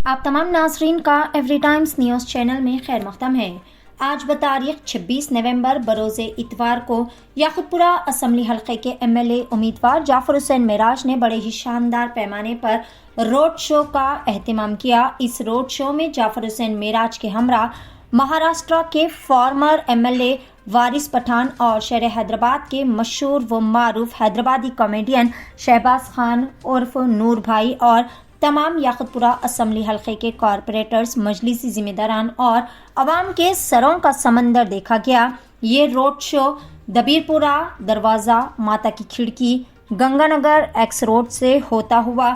आप तमाम नाजरीन का एवरी टाइम्स न्यूज़ चैनल में खैर मक़दम है। आज बतारीख 26 नवंबर बरोज़े इतवार को याकुतपुरा असम्बली हल्के के MLA उम्मीदवार जाफर हुसैन मेराज ने बड़े ही शानदार पैमाने पर रोड शो का एहतमाम किया। इस रोड शो में जाफर हुसैन मेराज के हमरा महाराष्ट्र के फॉर्मर MLA वारिस पठान और शहर हैदराबाद के मशहूर व मारूफ हैदराबादी कॉमेडियन शहबाज खान उर्फ नूर भाई और तमाम याकुतपुरा असम्बली हल्के के कॉरपोरेटर्स, मजलिसी जिम्मेदारान और अवाम के सरों का समंदर देखा गया। ये रोड शो दबीरपुरा दरवाज़ा, माता की खिड़की, गंगानगर एक्स रोड से होता हुआ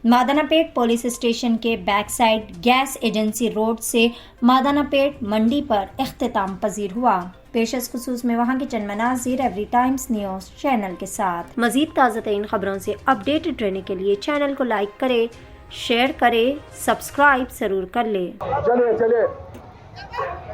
मादानापेट पुलिस स्टेशन के back side gas agency road से मादानापेट मंडी पर इख्तिताम पजीर हुआ। पेशस खुसूस में वहाँ के चंद मनाज़िर एवरी टाइम्स न्यूज़ चैनल के साथ। मज़ीद ताज़ा तरीन खबरों से अपडेटेड रहने के लिए चैनल को लाइक करें, शेयर करें, सब्सक्राइब जरूर कर ले। चलिए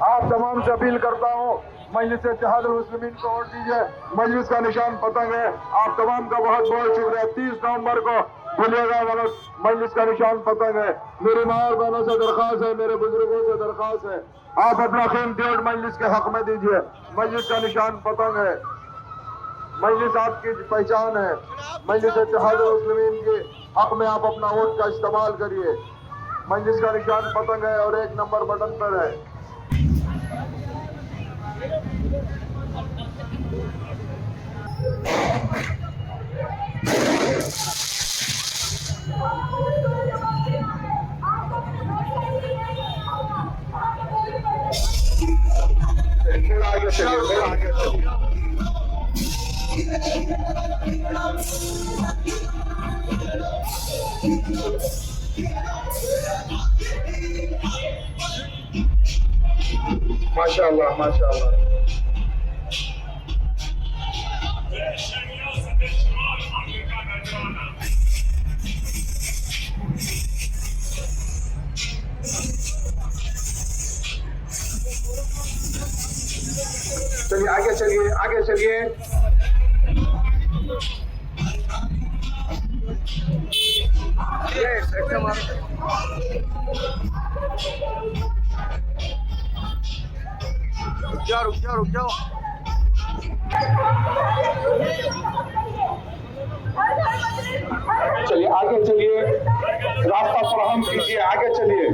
आप तमाम से अपील करता हूँ, मजलिस इत्तेहादुल मुस्लिमीन को वोट दीजिए। मजलिस का निशान पतंग है। आप तमाम का बहुत बहुत शुक्रिया। 30 नवंबर को भूलिएगा गलत, मजलिस का निशान पतंग है। मेरी माँ और बहनों से दरख्वास्त है, मेरे बुजुर्गों से दरख्वास्त है, आप अपना कीमती वोट मजलिस के हक में दीजिए। मजलिस का निशान पतंग है। मजलिस आपकी पहचान है। मजलिस इत्तेहादुल मुस्लिमीन के हक में आप अपना वोट का इस्तेमाल करिए। मजलिस का निशान पतंग है और 1 नंबर बटन पर है। माशाअल्लाह माशाअल्लाह। चलिए आगे चलिए, आगे चलिए। रुक जाओ। चलिए आगे चलिए, रास्ता फराहम कीजिए, आगे चलिए।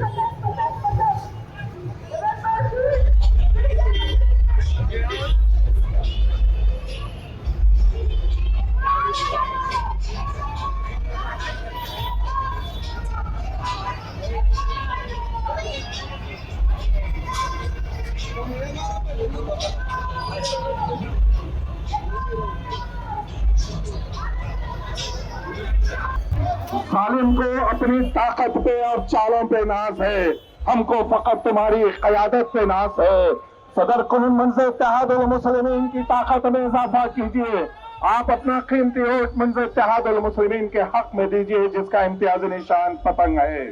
जालिम को अपनी ताकत पे और चालों पे नाज है, हमको फकत तुम्हारी क़यादत पे नाज है। सदर कुन मंज़िल इत्तेहादुल मुस्लिमीन की ताकत में इजाफा कीजिए। आप अपना कीमती वोट मंज़िल इत्तेहादुल मुस्लिमीन के हक में दीजिए, जिसका इम्तियाजी निशान पतंग है।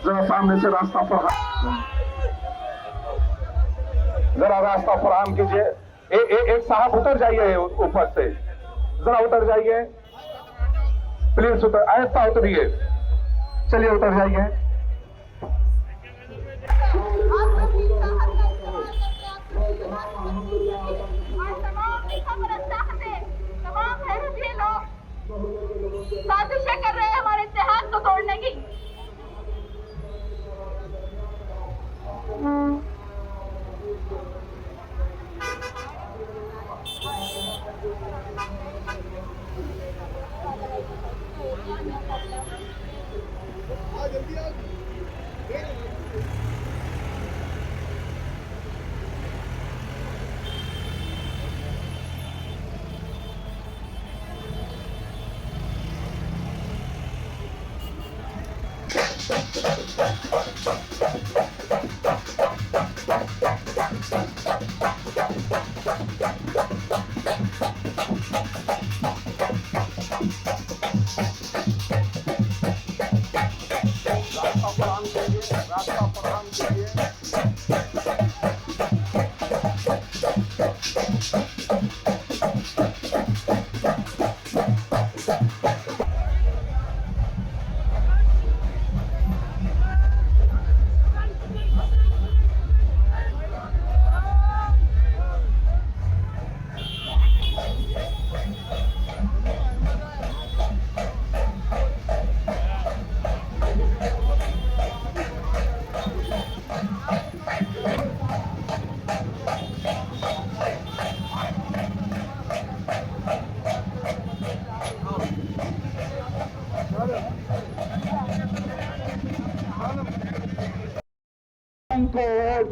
जरा सामने से रास्ता फराहम, जरा रास्ता फराहम कीजिए। एक साहब उतर जाइए, ऊपर से जरा उतर जाइए प्लीज, उतर आहिस्ता उतरिए। चलिए उतर जाइए। साजिशें कर रहे हैं हमारे इत्तेहाद को तोड़ने की।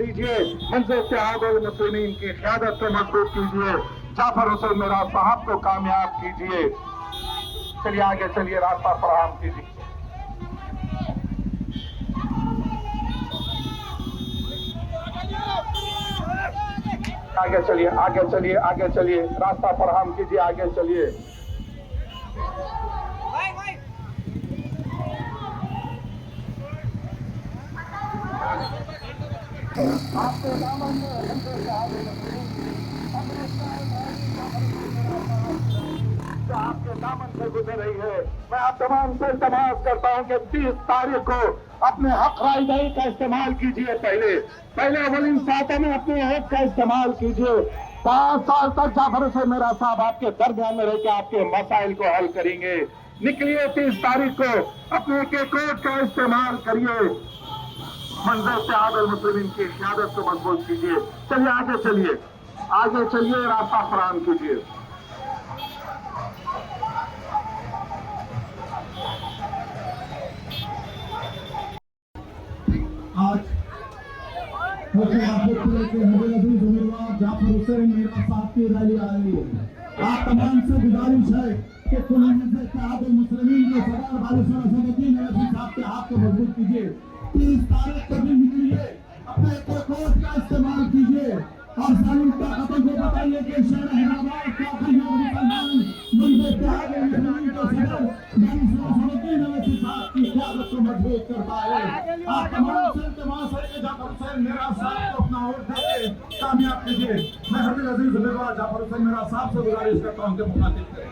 दीजिए, मंजर इत्तेहाद अल मुस्लिमीन की क़यादत को मजबूत कीजिए, जाफर हुसैन मेराज साहब को कामयाब कीजिए। चलिए आगे चलिए, रास्ता फराहम कीजिए। आगे चलिए, आगे चलिए, आगे चलिए, रास्ता फराहम कीजिए, आगे चलिए। आपके दामन में आपके दामन से गुजर रही है। मैं आप तमाम से इल्तमास करता हूं कि 30 तारीख को अपने हक रायदही का इस्तेमाल कीजिए। पहले अवलिन सातों में अपने हक का इस्तेमाल कीजिए। 5 साल तक जाफर हुसैन मेरा साहब आपके दरमियान में रहकर आपके मसाइल को हल करेंगे। निकलिए 30 तारीख को अपने एक वोट का इस्तेमाल करिए, मंजर इत्तेहाद अल मुस्लिमीन की क़यादत को मजबूत कीजिए। चलिए आगे चलिए, आगे चलिए, रास्ता फराहम कीजिए। आज उम्मीदवार जाफर हुसैन मेरा साथ की रैली आ रही है। आप तमाम से गुजारिश है कि इत्तेहाद मुस्लिमीन के सदर वालिद साहब के हाथ को मजबूत कीजिए। 30 तारीख को भी निकलिए, अपने वोट का इस्तेमाल कीजिए और जालिम ताकतों को बताइए कि शहर हैदराबाद का मुसलमान मंजर इत्तेहाद मुस्लिमीन के सदर साहब की क़यादत को मजबूत करता है। आप तमाम से इल्तिमास है कि जाफर हुसैन मेरा साहब को अपना वोट देके कामयाब कीजिए। मैं हबीब अजीज उम्मीदवार जाफर हुसैन मेरा साहब से गुजारिश करता हूं कि मुखातिब करें।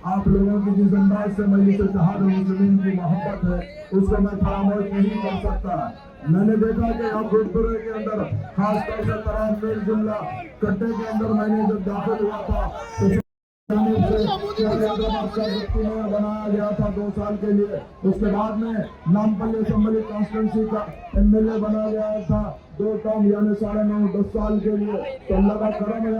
आप लोगों की जिस अंदाज से मजलिस इत्तेहाद मुस्लिमीन की मोहब्बत है उसको मैं फरामोश नहीं कर सकता। मैंने देखा कि याकूबपुरे के अंदर खासतौर से तरान जुमला कट्टे के अंदर मैंने जब दाखिल हुआ था तो बनाया गया था 2 साल के लिए। उसके बाद में नामपल्ली असेंबली कॉन्स्टिट्यूंसी का MLA बना गया था 2 टर्म यानी 9.5-10 साल के लिए। तो अल्लाह का करम है,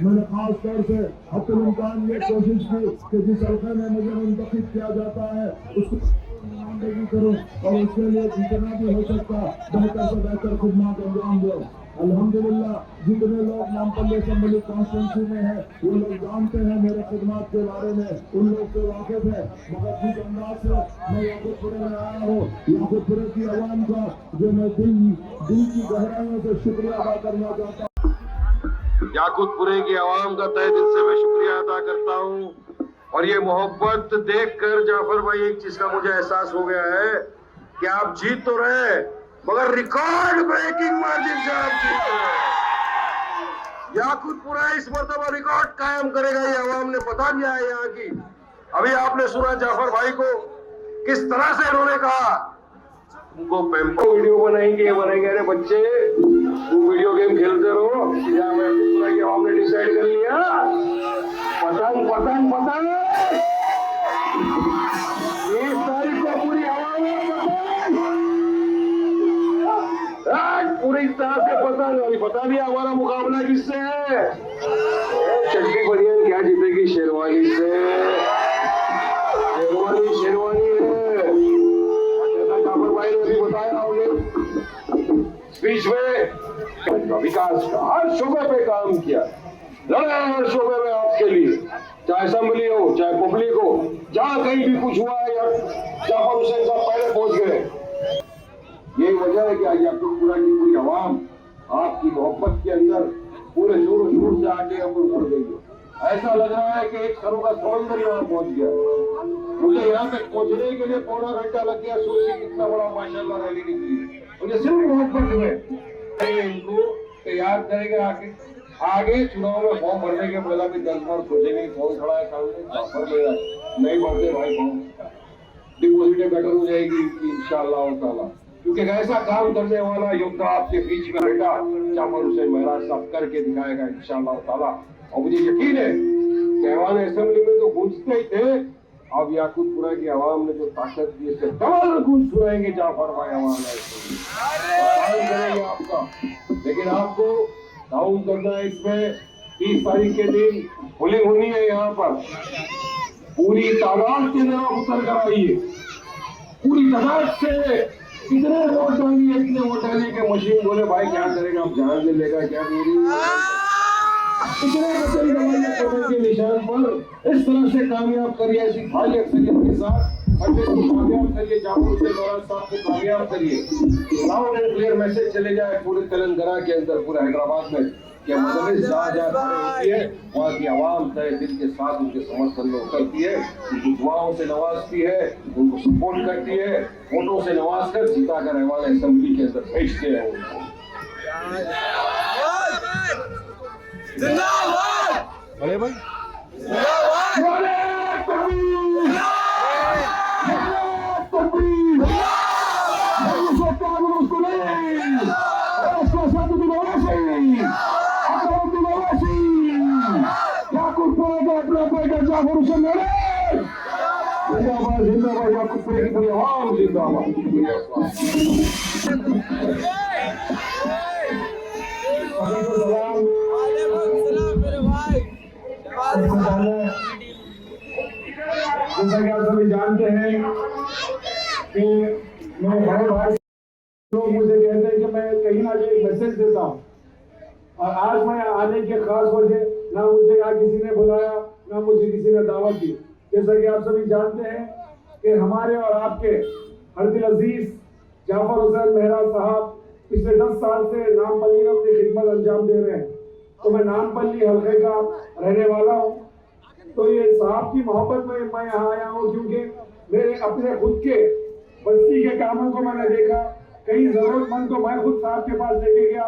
मैंने खास तौर से अब्दुल इम्कान ये कोशिश की कि जिस हल्के में मुझे मुंतखब किया जाता है उसको नुमाइंदगी करूं और उसके लिए जितना भी हो सकता बेहतर से बेहतर खिदमत अंजाम दो। अल्हम्दुलिल्लाह जितने लोग नामपल्ली असेंबली कॉन्स्टिट्यूंसी में है वो लोग जानते हैं मेरे खिदमत के बारे में, उन लोग से वाकिफ है। मगर जिस अंदाज से मैं याकूबपुरे में आया हूँ, याकूबपुरे की आवाम का जो मैं दिल की गहराइयों से शुक्रिया अदा करना चाहता हूँ। याकूबपुरे की आवाम का तहे दिल से मैं शुक्रिया अदा करता हूँ। और ये मोहब्बत देखकर जाफर भाई एक चीज का मुझे एहसास हो गया है कि आप जीत तो रहे मगर रिकॉर्ड ब्रेकिंग मार्जिन से आप जीत रहे हैं। याकूबपुरा इस मर्तबा रिकॉर्ड कायम करेगा, ये आवाम ने बता दिया है यहाँ की। अभी आपने सुना जाफर भाई को किस तरह से इन्होंने कहा उनको पेम्पो वीडियो बनाएंगे अरे बच्चे तुम वीडियो गेम खेलते रहो या मैं पूरा की आवाम ने डिसाइड कर लिया पतंग पतंग पतंग 30 तारीख को पूरी आवाम पूरी तरह से पतंग। अभी बता दिया हमारा मुकाबला किससे है। चड्डी बनियान क्या जीतेगी, शेरवानी से। शेरवानी है, जैसा जाफर भाई ने भी बताया हमने स्पीच में, विकास का हर शोबे पे काम किया, लड़े हर शोबे में आपके लिए, चाहे असेंबली हो चाहे पब्लिक हो, जहां कहीं भी कुछ हुआ है जाफर हुसैन साहब पहले पहुंच गए। यही वजह है कि आज याकूबपुरा की पूरी आवाम आपकी मोहब्बत के अंदर पूरे जोर शोर से आगे अब उड़ गई है। ऐसा लग रहा है कि एक सरों का समंदर यहाँ पहुंच गया। मुझे यहाँ तक पहुंचने के लिए पौना घंटा लग गया। सोचिए कितना बड़ा माशाल्लाह रैली निकली। मुझे सिर्फ मोहब्बत में इनको तैयार करेगा। आगे चुनाव में फॉर्म भरने के पहला भी 10 बार सोचेंगे कौन खड़ा है सामने, नहीं भरते भाई फॉर्म, डिपोजिटें बेटर हो जाएगी इंशाअल्लाह ताला। क्योंकि ऐसा काम करने वाला योद्धा आपके बीच में बैठा जाफर हुसैन मेराज साहब करके दिखाएगा इंशाअल्लाह ताला। और मुझे यकीन है कि ऐवान असेंबली में तो गूंजते ही थे, अब याकूबपुरा की आवाम ने जो ताकत दी इससे डबल गूंज सुनाएंगे जाफर भाई आवाम करेंगे आपका। लेकिन आपको डाउन करना है। इसमें 30 तारीख के दिन पुलिंग होनी है यहाँ पर पूरी तादाद के जरा उतर कर आइए, पूरी तादाद से कितने वोट डालिए, इतने वोट डालिए कि मशीन बोले भाई क्या करेगा, अब जान ले लेगा क्या मेरी, इतने बच्चे दवाइयाँ कोविड के निशान पर इस तरह से कामयाब करिए, ऐसी भारी अक्सरियत के साथ मजलिस को कामयाब करिए, जाफर हुसैन मेराज साहब को कामयाब करिए। लाउड एंड क्लियर मैसेज चले जाए पूरे तेलंगाना के अंदर, पूरे हैदराबाद में, कि मजलिस जहाँ जहाँ खड़ी होती है वहाँ की आवाम तय दिल के साथ उनके समर्थन में उतरती है, उनकी दुआओं से नवाजती है, उनको सपोर्ट करती है, वोटों से नवाज कर जिता कर रहवाल असेंबली के अंदर भेजते हैं उनको। अरे भाई जाफर हुसैन मेराज जिंदाबाद, जिंदाबाद, याकूबपुरे की पूरी आवाम जिंदाबाद। जैसा कि आप सभी जानते हैं कि मेरे बड़े भाई लोग मुझे कहते हैं कि मैं कहीं ना कहीं मैसेज देता हूँ, और आज मैं आने के खास वजह, ना मुझे यहाँ किसी ने बुलाया, ना मुझे किसी ने दावत दी। जैसा कि आप सभी जानते हैं कि हमारे और आपके हरदिल अजीज जाफर हुसैन मेहराज साहब पिछले 10 साल से नामपल्ली में अपनी खिदमत अंजाम दे रहे हैं। तो मैं नामपल्ली हल्के का रहने वाला हूँ, तो ये साहब की मोहब्बत में मैं यहाँ आया हूँ, क्योंकि मेरे अपने खुद के बस्ती के कामों को मैंने देखा, कई जरूरतमंद को मैं खुद साहब के पास लेके गया।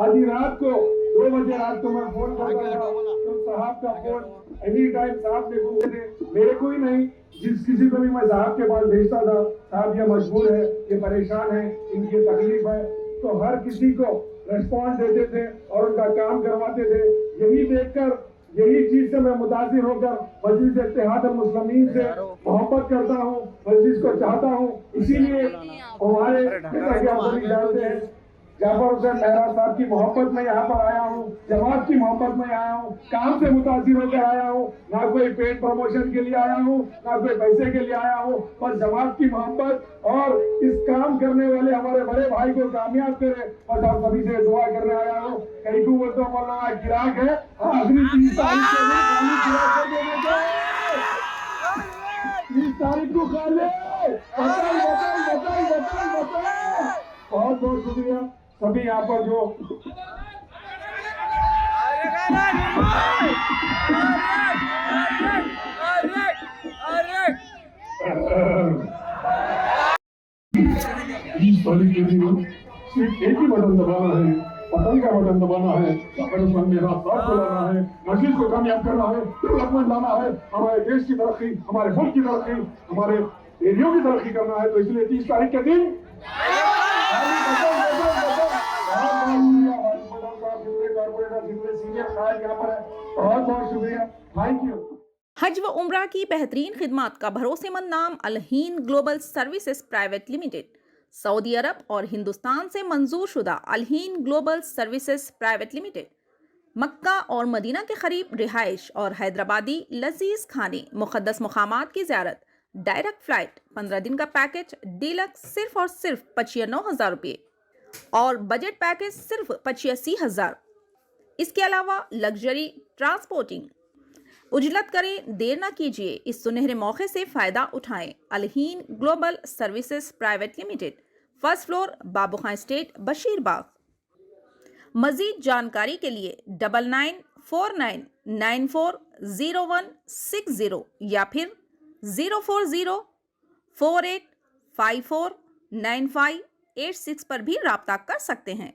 आधी रात को 2 बजे रात को मैं फोन करता था, तो साहब का फोन एनी टाइम साहब ने पूछे थे, मेरे को ही नहीं, जिस किसी को भी मैं साहब के पास भेजता था, साहब ये मजबूर है, ये परेशान है, इनकी तकलीफ है, तो हर किसी को रेस्पॉन्स देते थे और उनका काम करवाते थे। यही देखकर, यही चीज से मैं मुतासिर होकर मजलिस इत्तेहाद मुस्लिमीन से मोहब्बत करता हूँ, मजलिस को चाहता हूँ। इसीलिए हमारे जानते हैं जाफर हुसैन मेहराज साहब की मोहब्बत में यहाँ पर आया हूँ, जमात की मोहब्बत में आया हूँ, काम से मुतासिर होकर आया हूँ, ना कोई पेड प्रमोशन के लिए आया हूँ, ना कोई पैसे के लिए आया हूँ, पर जमात की मोहब्बत और इस काम करने वाले हमारे बड़े भाई को कामयाब करे, बस आप सभी से दुआ करने आया हूँ। कहीं को बोलते मौलाना गिराक है, अगली 30 तारीख को 30 तारीख को खा ले, बहुत बहुत शुक्रिया सभी यहाँ पर जो इस तारीख के दिन सिर्फ एक ही बटन दबाना है, पतंग का बटन दबाना है, मेरा साथ बुलाना है, मस्जिद को कामयाब करना है, डेवलपमेंट लाना है, हमारे देश की तरक्की, हमारे मुल्क की तरक्की, हमारे एरियो की तरक्की करना है। तो इसलिए 30 तारीख के दिन बहुत बहुत शुक्रिया, थैंक यू। हज व उम्रा की बेहतरीन खिदमत का भरोसेमंद नाम Al-Hind global services private limited, सऊदी अरब और हिंदुस्तान से मंजूर शुदा Al-Hind global services private limited, मक्का और मदीना के करीब रिहाइश और हैदराबादी लजीज खाने, मुक़द्दस मुकामात की ज़ियारत, डायरेक्ट फ्लाइट, 15 दिन का पैकेज डीलक्स सिर्फ और सिर्फ 95,000 रुपये और बजट पैकेज सिर्फ 85,000। इसके अलावा लग्जरी ट्रांसपोर्टिंग। उजलत करें, देर ना कीजिए, इस सुनहरे मौके से फ़ायदा उठाएं। Al-Hind global services private limited, first floor, Babu Khan estate, Basheerbagh. मज़ीद जानकारी के लिए 9949940160 या फिर 04048549586 पर भी राब्ता कर सकते हैं।